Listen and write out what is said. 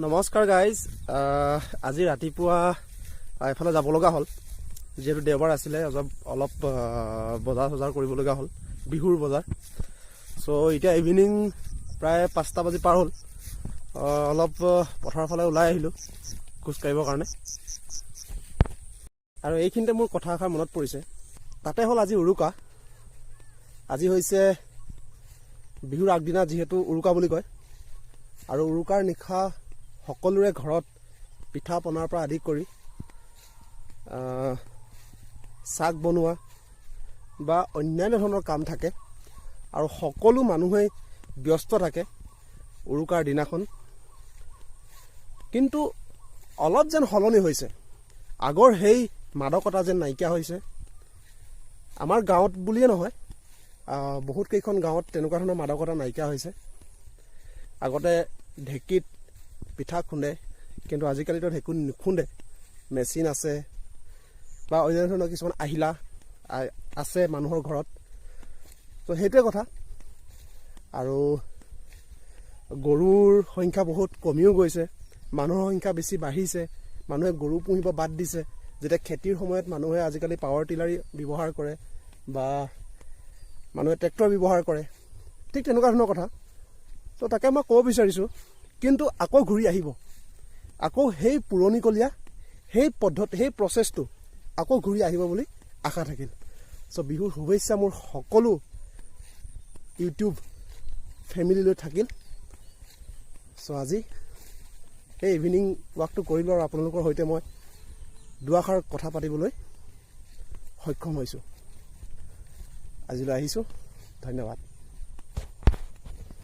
নমস্কাৰ গাইজ, আজি ৰাতিপুৱা এফালে যাব লগা হ'ল। যিহেতু দেওবাৰ আছিলে, অলপ বজাৰ চজাৰ কৰিবলগা হ'ল, বিহুৰ বজাৰ। চ' এতিয়া ইভিনিং প্ৰায় 5টা বাজি পাৰ হ'ল। অলপ পথাৰৰ ফালে ওলাই আহিলোঁ খোজকাঢ়িবৰ কাৰণে। আৰু এইখিনিতে মোৰ কথা এষাৰ মনত পৰিছে। তাতে হ'ল আজি উৰুকা। আজি হৈছে বিহুৰ আগদিনা, যিহেতু উৰুকা বুলি কয়। আৰু উৰুকাৰ নিশা সকলোৰে ঘৰত পিঠা পনাৰ পৰা আদি কৰি চাক বনোৱা বা অন্যান্য ধৰণৰ কাম থাকে। আৰু সকলো মানুহেই ব্যস্ত থাকে উৰুকাৰ দিনাখন। কিন্তু অলপ যেন সলনি হৈছে, আগৰ সেই মাদকতা যেন নাইকিয়া হৈছে। আমাৰ গাঁৱত বুলিয়ে নহয়, বহুত কেইখন গাঁৱত তেনেকুৱা ধৰণৰ মাদকতা নাইকিয়া হৈছে। আগতে ঢেঁকীত পিঠা খুন্দে, কিন্তু আজিকালিতো ঢেঁকী নুখুন্দে। মেচিন আছে বা অন্যান্য ধৰণৰ কিছুমান আহিলা আছে মানুহৰ ঘৰত। তো সেইটোৱে কথা। আৰু গৰুৰ সংখ্যা বহুত কমিও গৈছে, মানুহৰ সংখ্যা বেছি বাঢ়িছে। মানুহে গৰু পুহিব বাদ দিছে। যেতিয়া খেতিৰ সময়ত মানুহে আজিকালি পাৱাৰ টিলাৰ ব্যৱহাৰ কৰে বা মানুহে ট্ৰেক্টৰ ব্যৱহাৰ কৰে, ঠিক তেনেকুৱা ধৰণৰ কথা। তো তাকে মই ক'ব বিচাৰিছোঁ, কিন্তু আকৌ ঘূৰি আহিব, আকৌ সেই পুৰণিকলীয়া সেই পদ্ধতি, সেই প্ৰচেছটো আকৌ ঘূৰি আহিব বুলি আশা থাকিল। চ' বিহুৰ শুভেচ্ছা মোৰ সকলো ইউটিউব ফেমিলিলৈ থাকিল। চ' আজি সেই ইভিনিং ৱাকটো কৰিলোঁ আৰু আপোনালোকৰ সৈতে মই দুআষাৰ কথা পাতিবলৈ সক্ষম হৈছোঁ। আজিলৈ আহিছোঁ, ধন্যবাদ।